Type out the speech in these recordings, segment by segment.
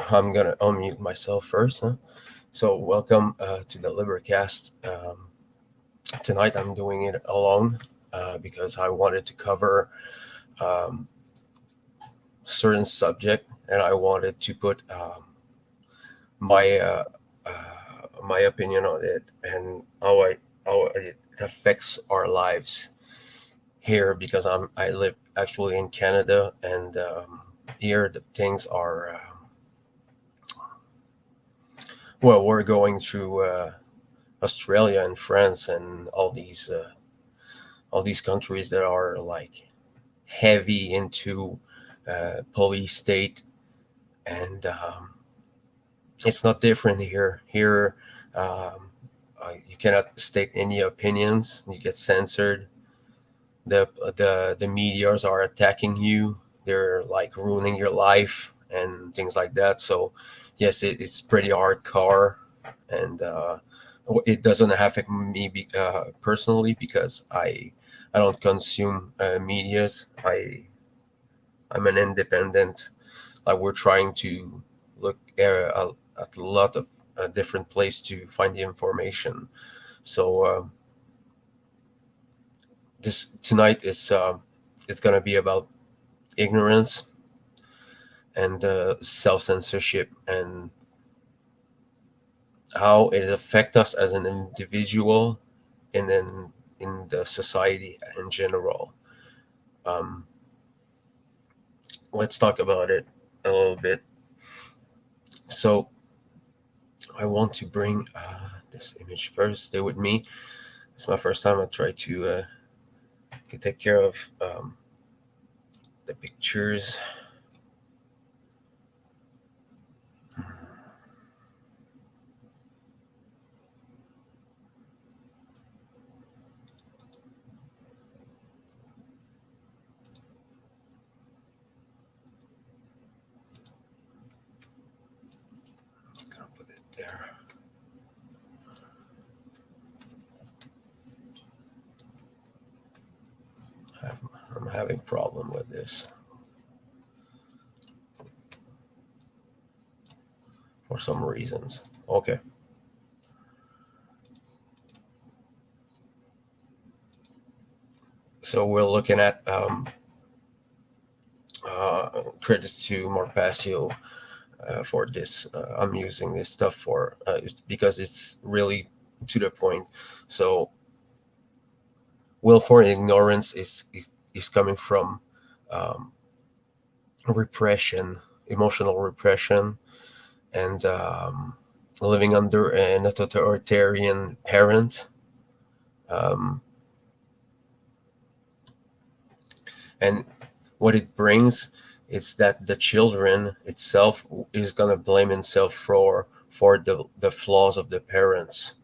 I'm gonna unmute myself first. Huh? So welcome to the LIBERcast. Tonight I'm doing it alone because I wanted to cover um, certain subject and I wanted to put my my opinion on it and how it affects our lives here because I live actually in Canada and here the things are well, we're going through Australia and France and all these countries that are like heavy into police state, and it's not different here. Here, you cannot state any opinions; you get censored. The medias are attacking you. They're like ruining your life and things like that. So, yes, it's pretty hardcore, and it doesn't affect me personally because I don't consume medias. I'm an independent. Like we're trying to look at a lot of different place to find the information. So this tonight is it's gonna be about ignorance and self censorship and how it affects us as an individual and then in the society in general. Um, let's talk about it a little bit. So I want to bring this image first. Stay with me. It's my first time I try to take care of the pictures. I'm gonna put it there. I'm having problem with this for some reasons. Okay, so we're looking at credits to Marpasio for this. I'm using this stuff for because it's really to the point. So willful ignorance is coming from um, repression, emotional repression, and living under an authoritarian parent. Um, and what it brings is that the children itself is going to blame itself for the flaws of the parents.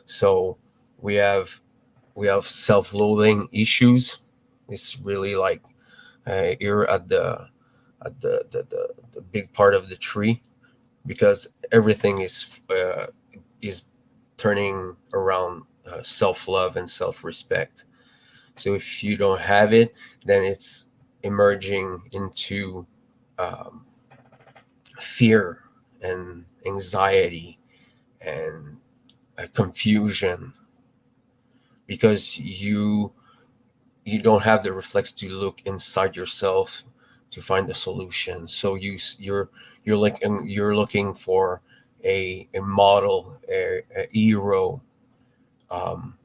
So we have we have self-loathing issues. It's really like here at the big part of the tree because everything is turning around self-love and self-respect. So if you don't have it, then it's emerging into um, fear and anxiety and confusion because you don't have the reflex to look inside yourself to find a solution. So you're looking for a model, a hero, um,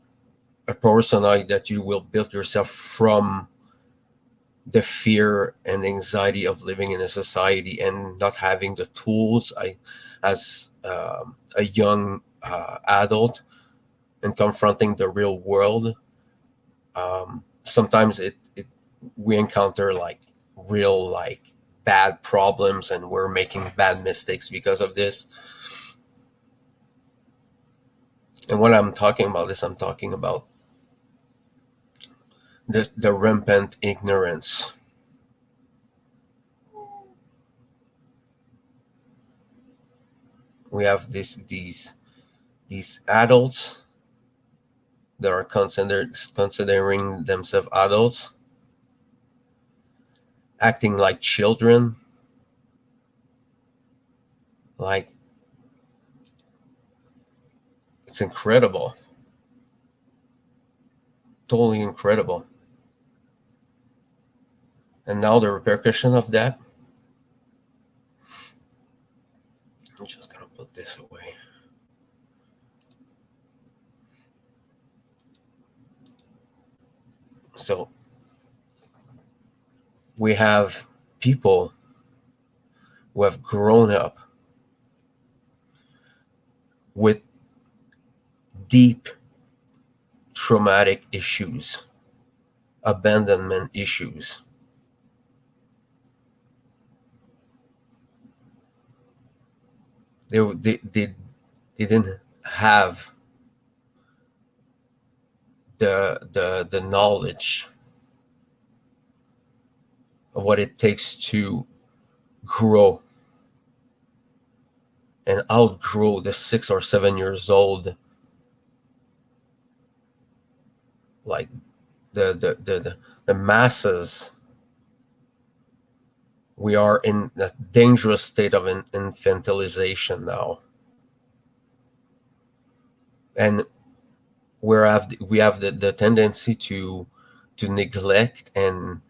a personality that you will build yourself from the fear and anxiety of living in a society and not having the tools. As a young adult and confronting the real world, sometimes it we encounter like real like bad problems and we're making bad mistakes because of this. And when I'm talking about this, I'm talking about the rampant ignorance. We have these adults that are considering themselves adults, acting like children, Like, it's incredible. Totally incredible. And now the repercussion of that, I'm just gonna put this away. So we have people who have grown up with deep traumatic issues, abandonment issues. They didn't have the knowledge of what it takes to grow and outgrow the 6 or 7 years old, like the masses. We are in a dangerous state of infantilization now, and we have the tendency to neglect and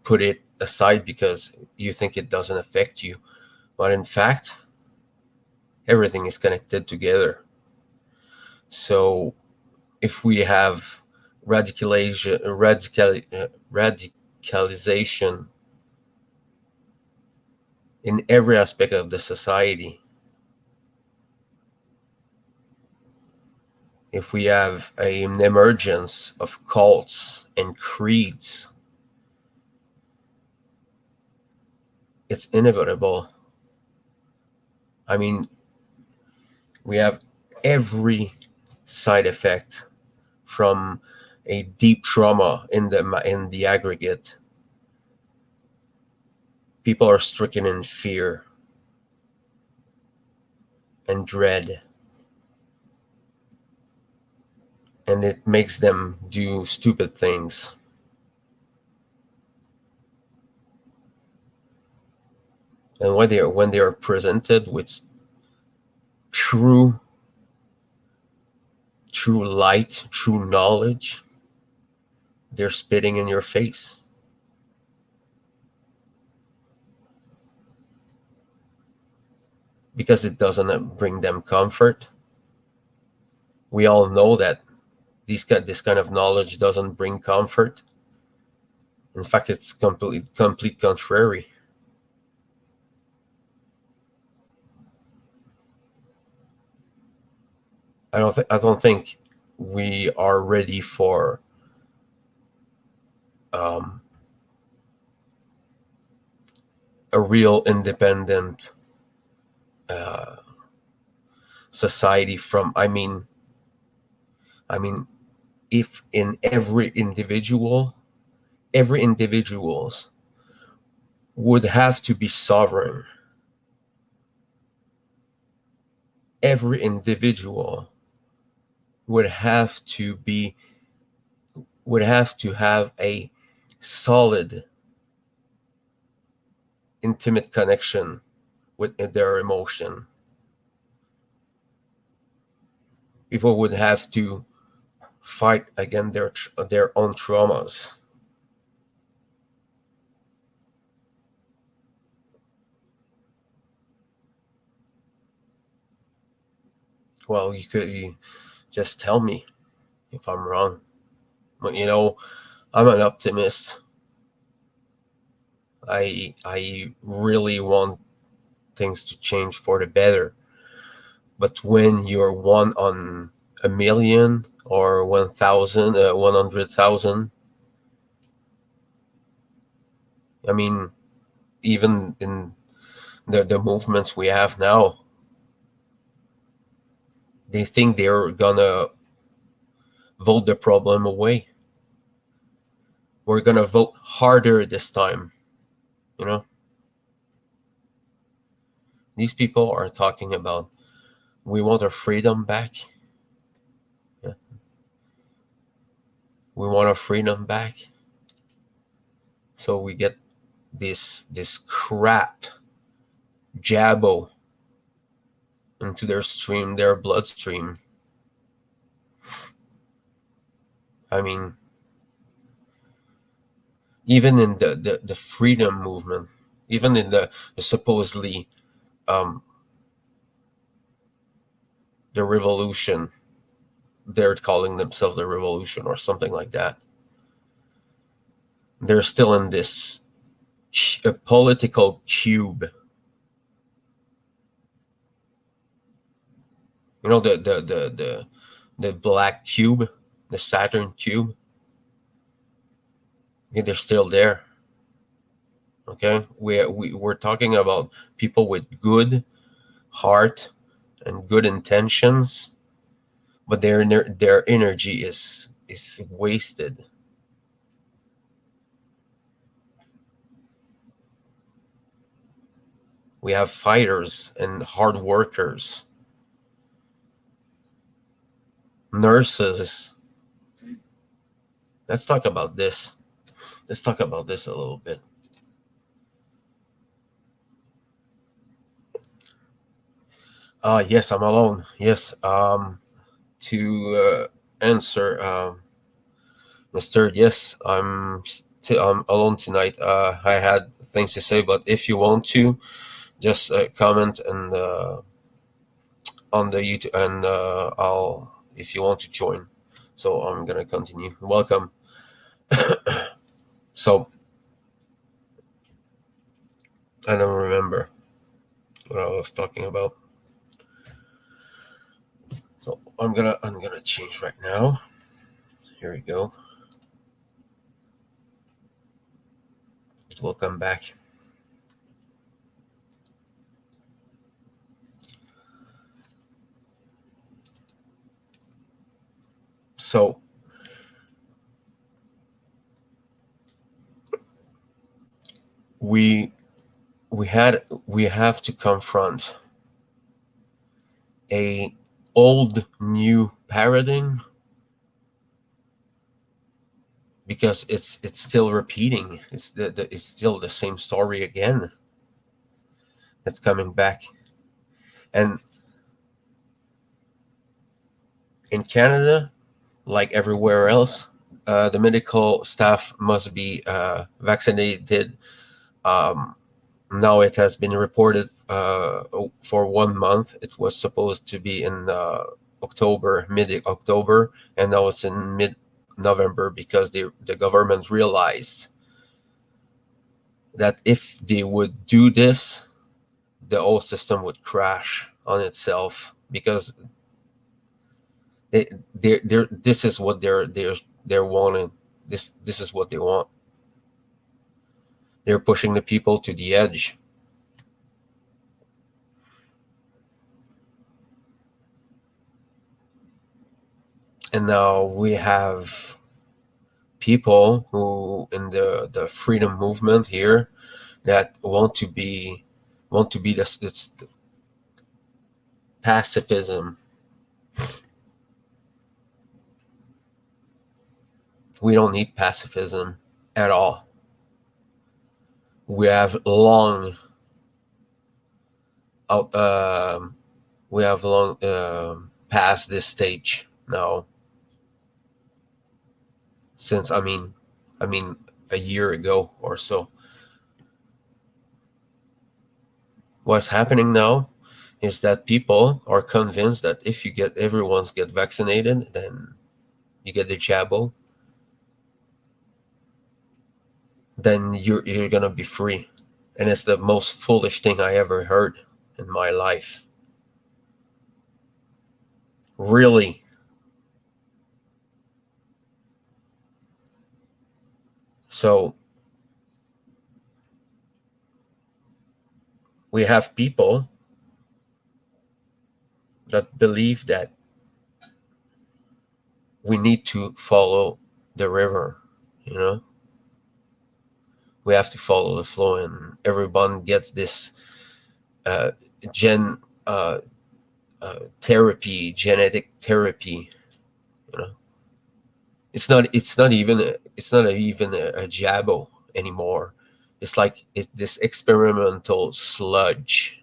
put it aside because you think it doesn't affect you, but in fact everything is connected together. So if we have radicalization in every aspect of the society, if we have an emergence of cults and creeds, it's inevitable. I mean, we have every side effect from a deep trauma in the aggregate. People are stricken in fear and dread, and it makes them do stupid things. And when they are presented with true light, true knowledge, they're spitting in your face. Because it doesn't bring them comfort. We all know that this kind of knowledge doesn't bring comfort. In fact, it's complete contrary. I don't think we are ready for um, a real independent uh, society. I mean, if in every individuals would have to be sovereign. Every individual would have to have a solid, intimate connection with their emotion. People would have to fight against their own traumas. Well, you just tell me if I'm wrong. But I'm an optimist. I really want things to change for the better. But when you're one on a million or 1,000, 100,000, I mean, even in the movements we have now, they think they're gonna vote the problem away. We're gonna vote harder this time. You know, these people are talking about we want our freedom back. Yeah. We want our freedom back. So we get this crap jabbo into their stream, their bloodstream. I mean, even in the freedom movement, even in the supposedly the revolution, they're calling themselves the revolution or something like that. They're still in this political cube. You know, the black cube, the Saturn cube. Okay, they're still there. Okay, we're talking about people with good heart and good intentions, but their energy is wasted. We have fighters and hard workers, nurses. Let's talk about this. Let's talk about this a little bit. Yes, I'm alone. Yes. To answer, Mr. Yes, I'm alone tonight. I had things to say, but if you want to, just comment and on the YouTube, and I'll if you want to join. So I'm gonna continue. Welcome. So I don't remember what I was talking about. So I'm gonna change right now. Here we go. It will come back. So we have to confront a old new paradigm, because it's still repeating. It's still the same story again that's coming back. And in Canada, like everywhere else, the medical staff must be vaccinated. Now it has been reported for 1 month. It was supposed to be in October, mid-October, and now it's in mid-November, because the government realized that if they would do this, the whole system would crash on itself, because this is what they're wanting. This is what they want. They're pushing the people to the edge. And now we have people who in the freedom movement here that want to be this pacifism. We don't need pacifism at all. We have long past this stage now. Since I mean a year ago or so. What's happening now is that people are convinced that if everyone's get vaccinated, then you get the jabo, then you're gonna be free. And it's the most foolish thing I ever heard in my life. Really. So we have people that believe that we need to follow the river, you know? We have to follow the flow, and everyone gets this genetic therapy, you know. It's not even a jabo anymore. It's like this experimental sludge.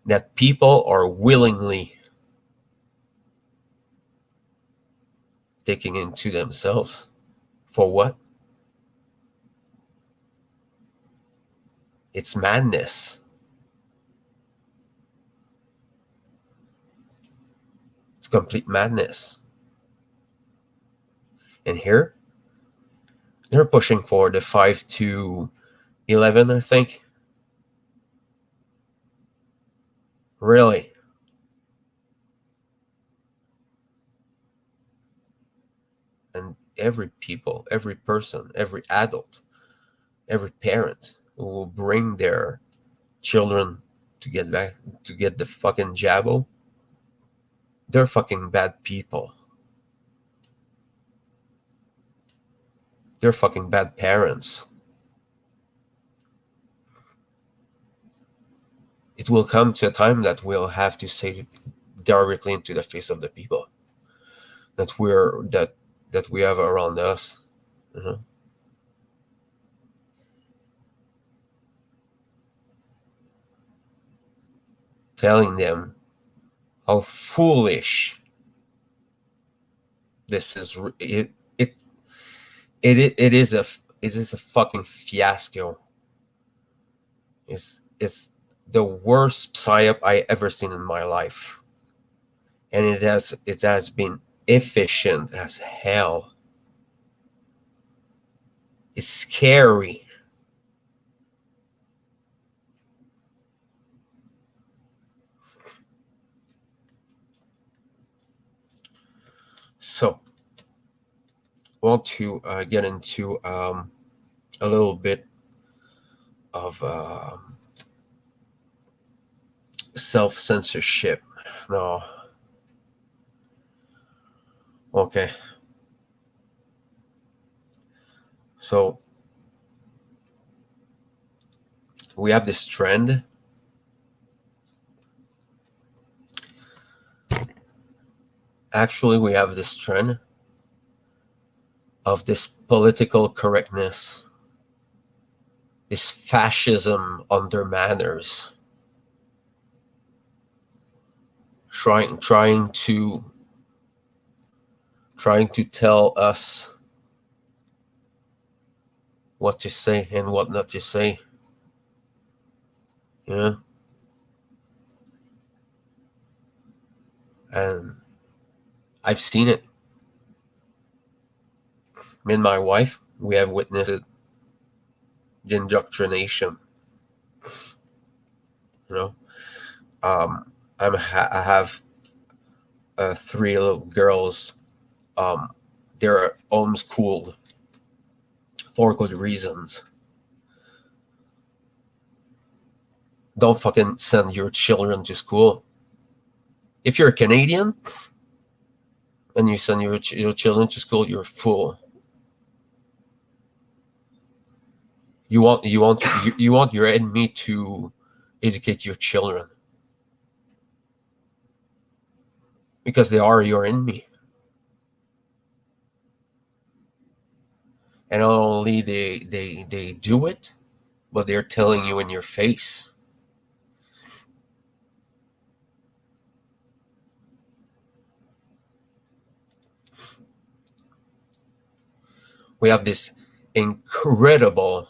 that people are willingly taking into themselves. For what? It's madness. It's complete madness. And here, they're pushing for the 5 to 11, I think. Really? And every people, every person, every adult, every parent who will bring their children to get back to get the fucking jabo, they're fucking bad people. They're fucking bad parents. It will come to a time that we'll have to say directly into the face of the people that we have around us. You know? Telling them how foolish this is. It is a fucking fiasco. It's the worst psyop I ever seen in my life, and it has been efficient as hell. It's scary. So, I want to get into a little bit of self-censorship. No. Okay. So, we have this trend. Actually, we have this trend of this political correctness, this fascism under manners, trying to tell us what to say and what not to say. Yeah. And I've seen it. Me and my wife, we have witnessed the indoctrination. You know, I have 3 little girls. They're homeschooled for good reasons. Don't fucking send your children to school. If you're a Canadian and you send your children to school, you're a fool. You want your enemy to educate your children because they are your enemy. And not only they do it, but they're telling you in your face. We have this incredible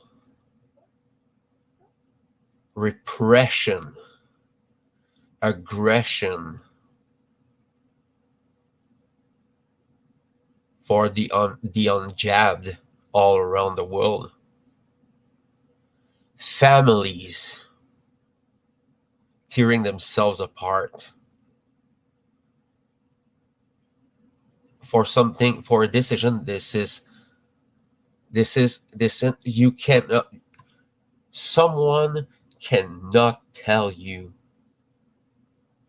repression, aggression for the unjabbed all around the world. Families tearing themselves apart for something, for a decision. This you cannot, someone cannot tell you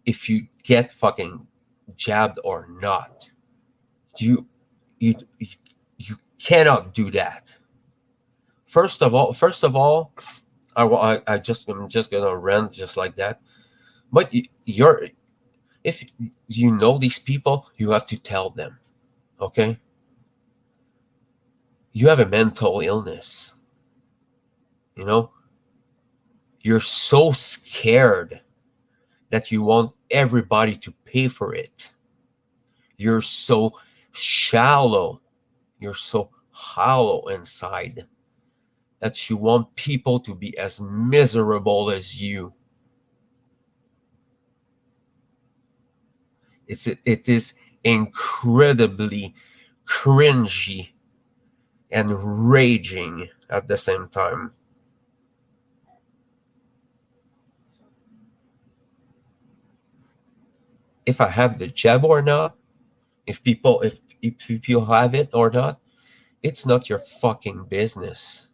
if you get fucking jabbed or not. You cannot do that. First of all, I'm just gonna rant just like that. But if you know these people, you have to tell them, okay? You have a mental illness. You know, you're so scared that you want everybody to pay for it. You're so shallow. You're so hollow inside that you want people to be as miserable as you. It is incredibly cringy and raging at the same time. If I have the jab or not, if people have it or not, it's not your fucking business.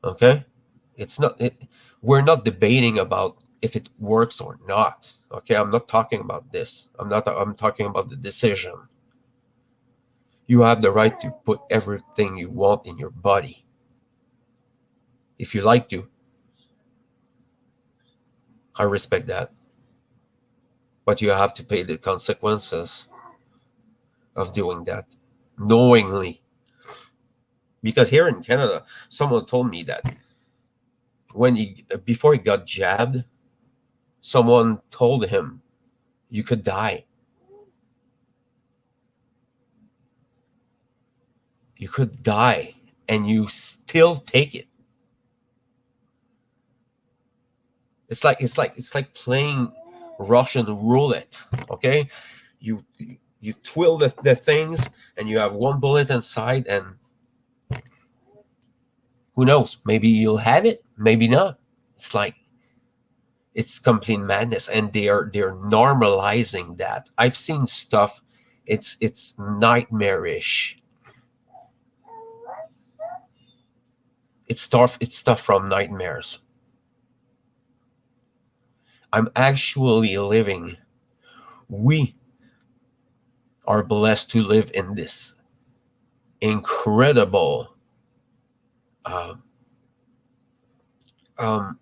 Okay? It's not we're not debating about if it works or not. Okay? I'm not talking about this. I'm talking about the decision. You have the right to put everything you want in your body. If you like to, I respect that. But you have to pay the consequences of doing that knowingly. Because here in Canada, someone told me that before he got jabbed, someone told him, you could die. You could die, and you still take it. It's like playing Russian roulette. Okay, you twill the things, and you have one bullet inside, and who knows? Maybe you'll have it, maybe not. It's complete madness, and they're normalizing that. I've seen stuff. It's nightmarish. It's stuff from nightmares. I'm actually living. We are blessed to live in this incredible, um, um,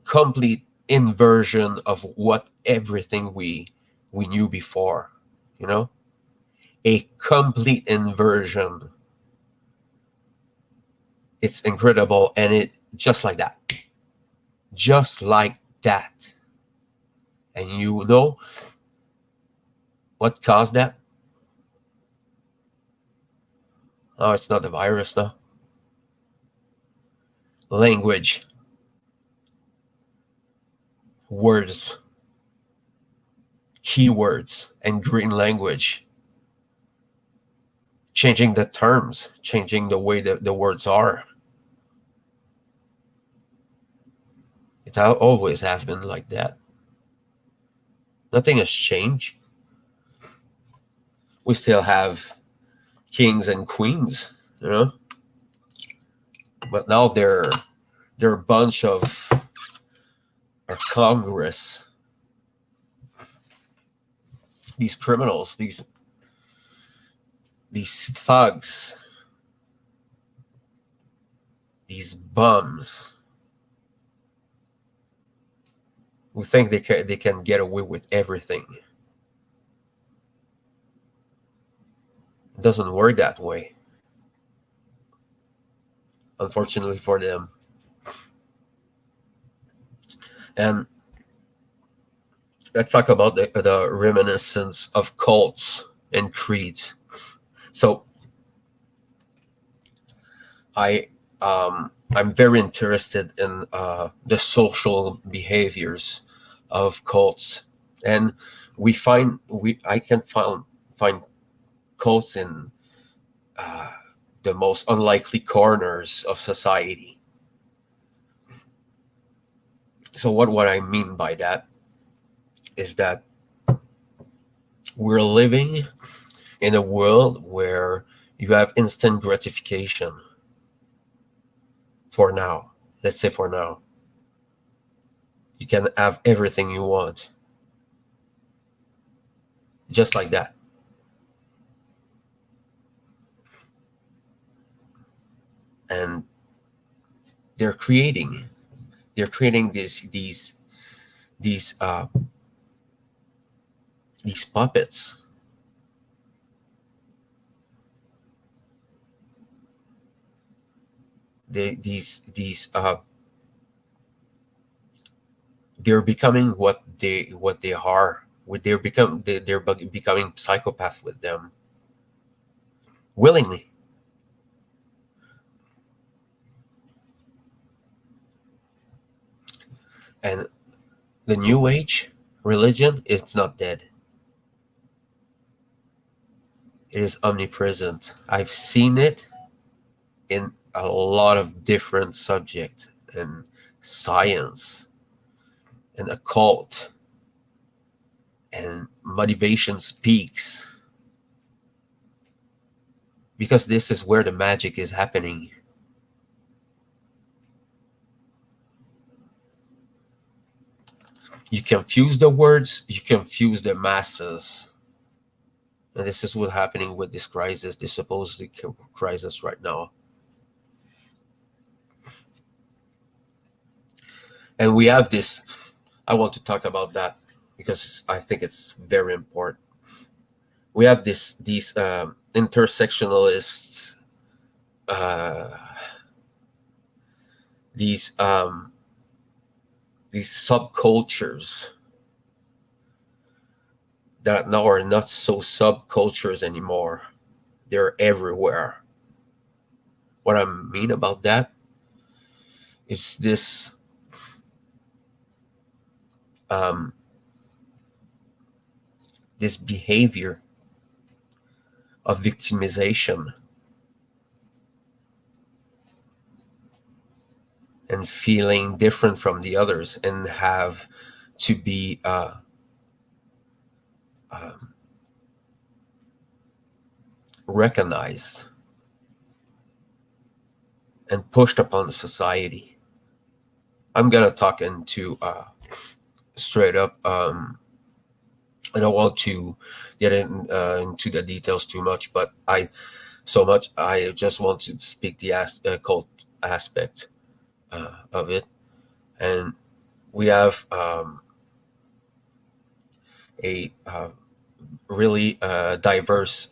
complete inversion of what everything we knew before. You know, a complete inversion. It's incredible, and it just like that. Just like that. And you know what caused that? Oh, it's not the virus now. Language. Words. Keywords and green language. Changing the terms. Changing the way that the words are. It always has been like that. Nothing has changed. We still have kings and queens, you know? But now they're a bunch of Congress. These criminals, these thugs, these bums who think they can get away with everything. It doesn't work that way, unfortunately for them. And let's talk about the reminiscence of cults and creeds. So I'm very interested in the social behaviors of cults, and I can find cults in the most unlikely corners of society. So what I mean by that is that we're living in a world where you have instant gratification. For now, let's say for now, you can have everything you want just like that. And they're creating these puppets. These they're becoming what they are. They're becoming psychopaths with them willingly. And the New Age religion, it's not dead. It is omnipresent. I've seen it in a lot of different subjects, and science and occult and motivation speaks, because this is where the magic is happening. You confuse the words, you confuse the masses. And this is what's happening with this crisis, this supposed crisis right now. And we have this, I want to talk about that because I think it's very important. We have these intersectionalists, uh, these subcultures that now are not so subcultures anymore. They're everywhere. What I mean about that is um, this behavior of victimization and feeling different from the others, and have to be um, recognized and pushed upon the society. I'm gonna talk into straight up. I don't want to get into the details too much, but I just want to speak the cult aspect of it. And we have a really diverse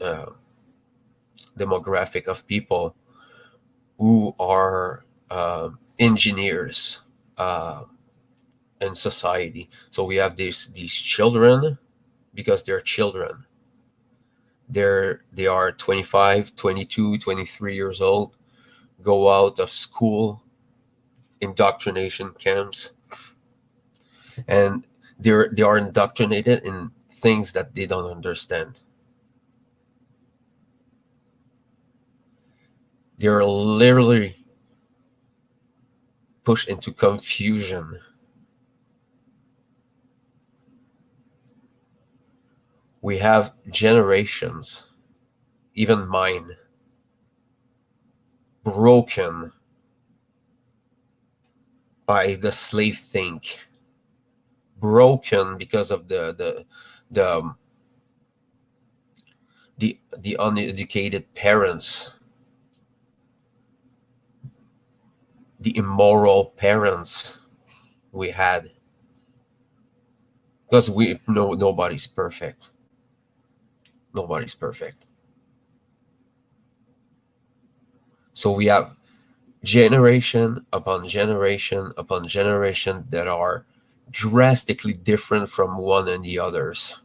demographic of people who are engineers in society. So we have these children, because they're children. They are 25, 22, 23 years old, go out of school, indoctrination camps, and they are indoctrinated in things that they don't understand. They're literally pushed into confusion. We have generations, even mine, broken by the slave think, broken because of the the uneducated parents, the immoral parents we had, because we know nobody's perfect. Nobody's perfect. So we have generation upon generation upon generation that are drastically different from one and the others.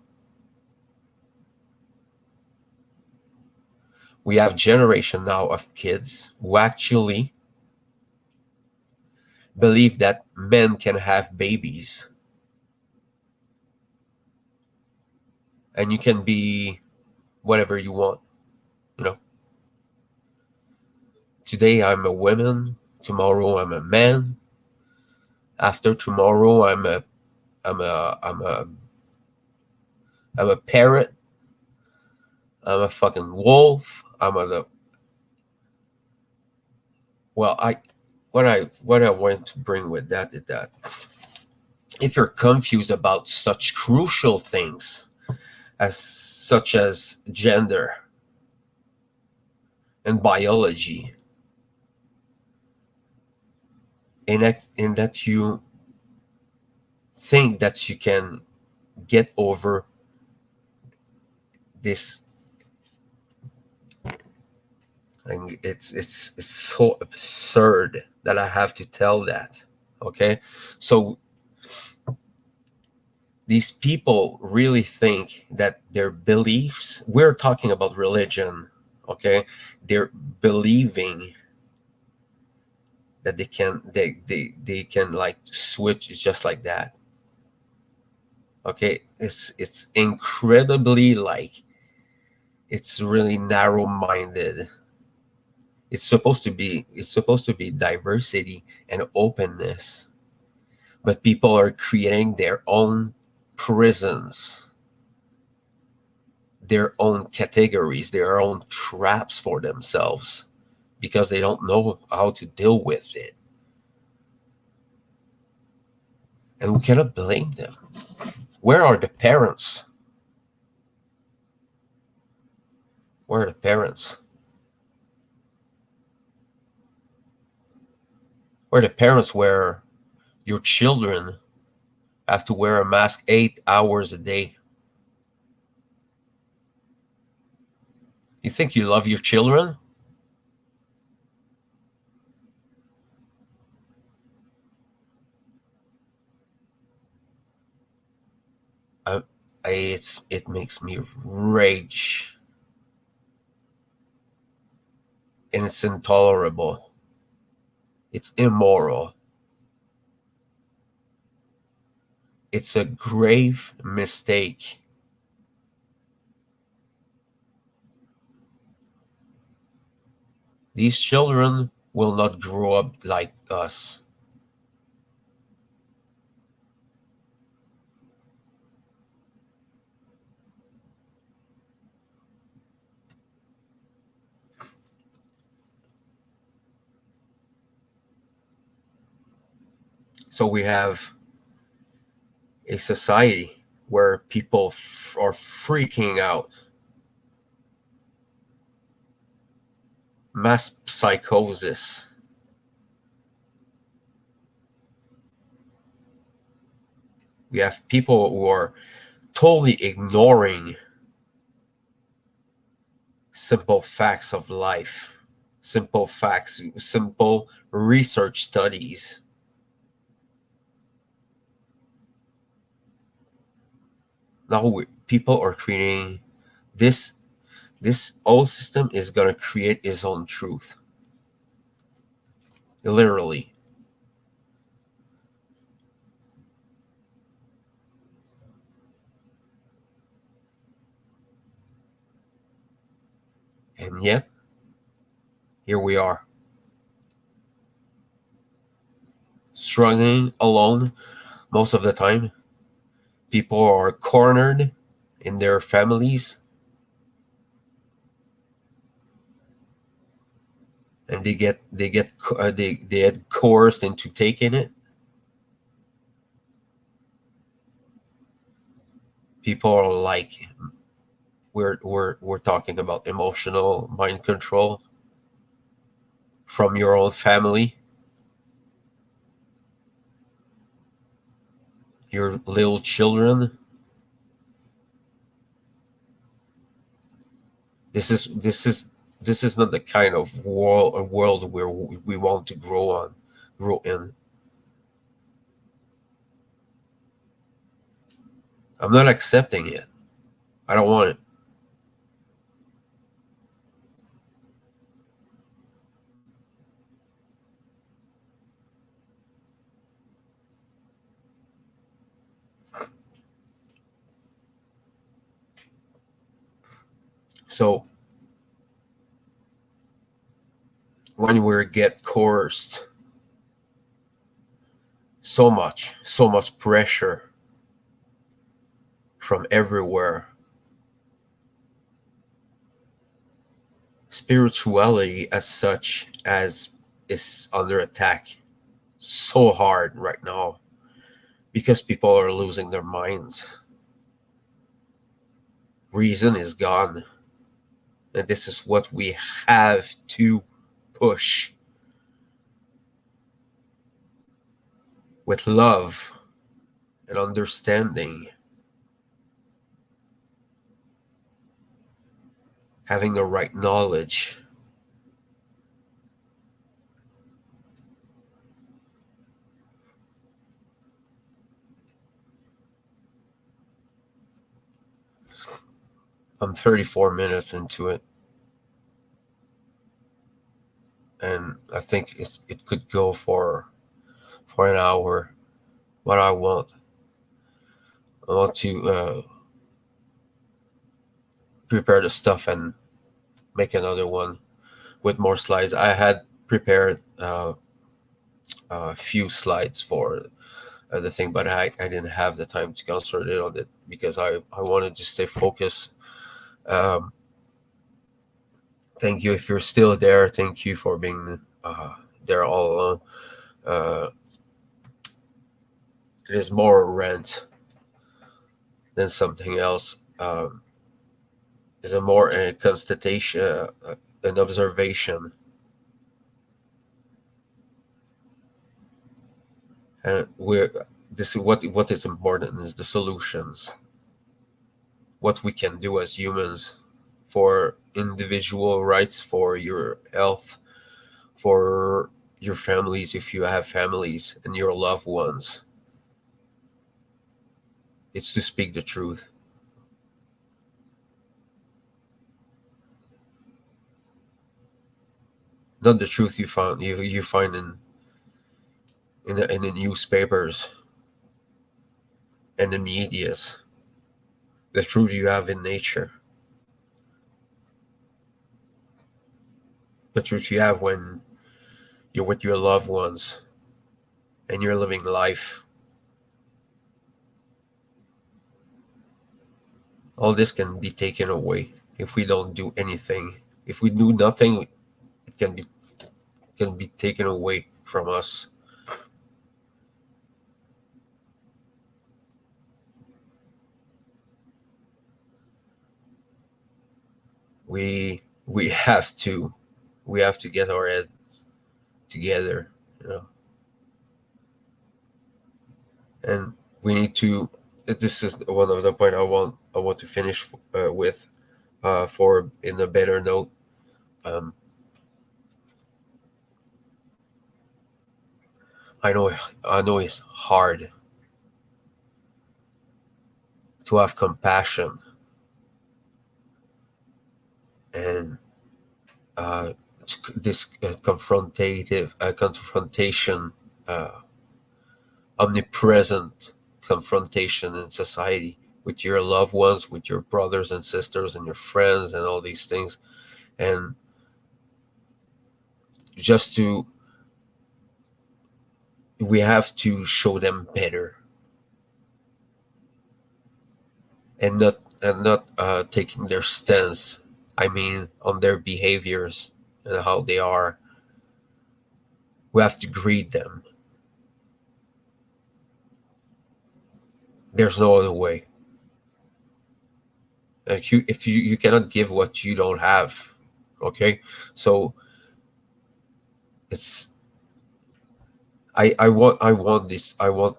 We have generation now of kids who actually believe that men can have babies, and you can be whatever you want. You know, today I'm a woman, tomorrow I'm a man, after tomorrow I'm a I'm a I'm a parrot, I'm a fucking wolf, I'm a well I what I want to bring with that is that if you're confused about such crucial things as such as gender and biology, in that you think that you can get over this, and it's so absurd that I have to tell that. Okay, so These people really think that their beliefs, we're talking about religion, okay? They're believing that they can like switch just like that. Okay, it's incredibly like, it's really narrow minded. It's supposed to be diversity and openness, but people are creating their own prisons, their own categories, their own traps for themselves, because they don't know how to deal with it. And we cannot blame them. Where are the parents? Where are the parents? Where are the parents where your children have to wear a mask 8 hours a day? You think you love your children? I, it makes me rage, and it's intolerable. It's immoral. It's a grave mistake. These children will not grow up like us. So we have a society where people are freaking out, mass psychosis. We have people who are totally ignoring simple facts of life, simple facts, simple research studies. Now people are creating this. This old system is going to create its own truth, literally. And yet, here we are, struggling alone most of the time. People are cornered in their families, and they get coerced into taking it. People are like, we're talking about emotional mind control from your own family, your little children. This is not the kind of world where we want to grow in. I'm not accepting it. I don't want it. So when we get coerced, so much pressure from everywhere, spirituality as such as is under attack so hard right now, because people are losing their minds. Reason is gone, and this is what we have to push with love and understanding, having the right knowledge. I'm 34 minutes into it, and I think it could go for an hour. What I want to prepare the stuff and make another one with more slides. I had prepared a few slides for the thing, but I didn't have the time to concentrate on it because I wanted to stay focused. Um, Thank you if you're still there. Thank you for being there all along. Uh, it is more a rant than something else. It's a more a constatation, an observation, and we're this is what is important is the solutions, what we can do as humans for individual rights, for your health, for your families if you have families and your loved ones. It's to speak the truth, not the truth you find in the newspapers and the medias. The truth you have in nature, the truth you have when you're with your loved ones and you're living life. All this can be taken away if we don't do anything. If we do nothing, it can be taken away from us. We have to get our head together, you know, and we need to. This is one of the point I want to finish with, for in a better note. Um, I know it's hard to have compassion and uh, this confrontation, uh, omnipresent confrontation in society with your loved ones, with your brothers and sisters and your friends and all these things, and just to we have to show them better and not taking their stance. I mean, on their behaviors and how they are. We have to greet them. There's no other way. If you cannot give what you don't have, okay. So it's I want this. I want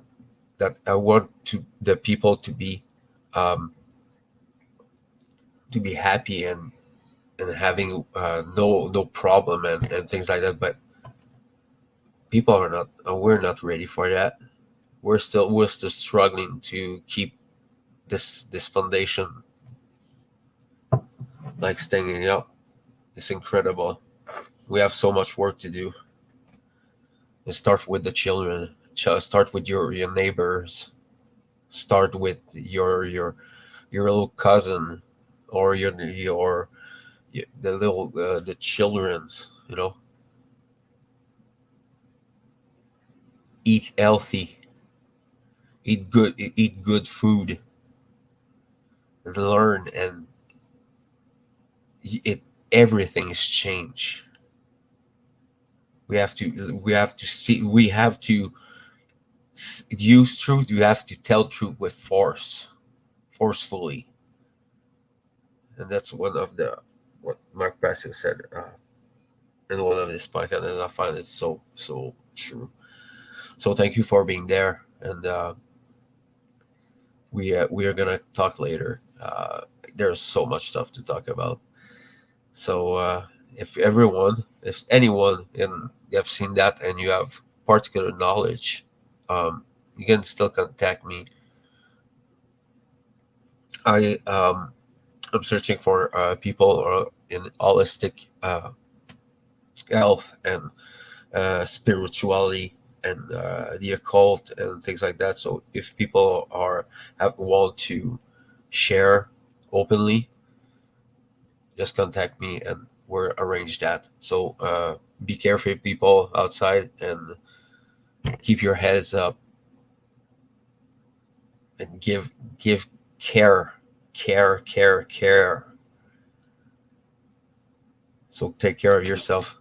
to the people um, to be happy and having no problem and things like that. But people are not. We're not ready for that. We're still struggling to keep this foundation like standing up. It's incredible. We have so much work to do. And start with the children. Start with your neighbors. Start with your little cousin or the little the children's. You know, eat healthy, eat good food, and learn, and it everything is changed. We have to use truth. You have to tell truth with forcefully, and that's one of the what Mark Passio said in one of his podcasts, and I find it so true. So thank you for being there, and we are gonna talk later. There's so much stuff to talk about. So if anyone and you have seen that and you have particular knowledge, you can still contact me. I I'm searching for people in holistic health and spirituality and the occult and things like that. So if people want to share openly, just contact me and we'll arrange that. So be careful, people outside, and keep your heads up and give care. So take care of yourself.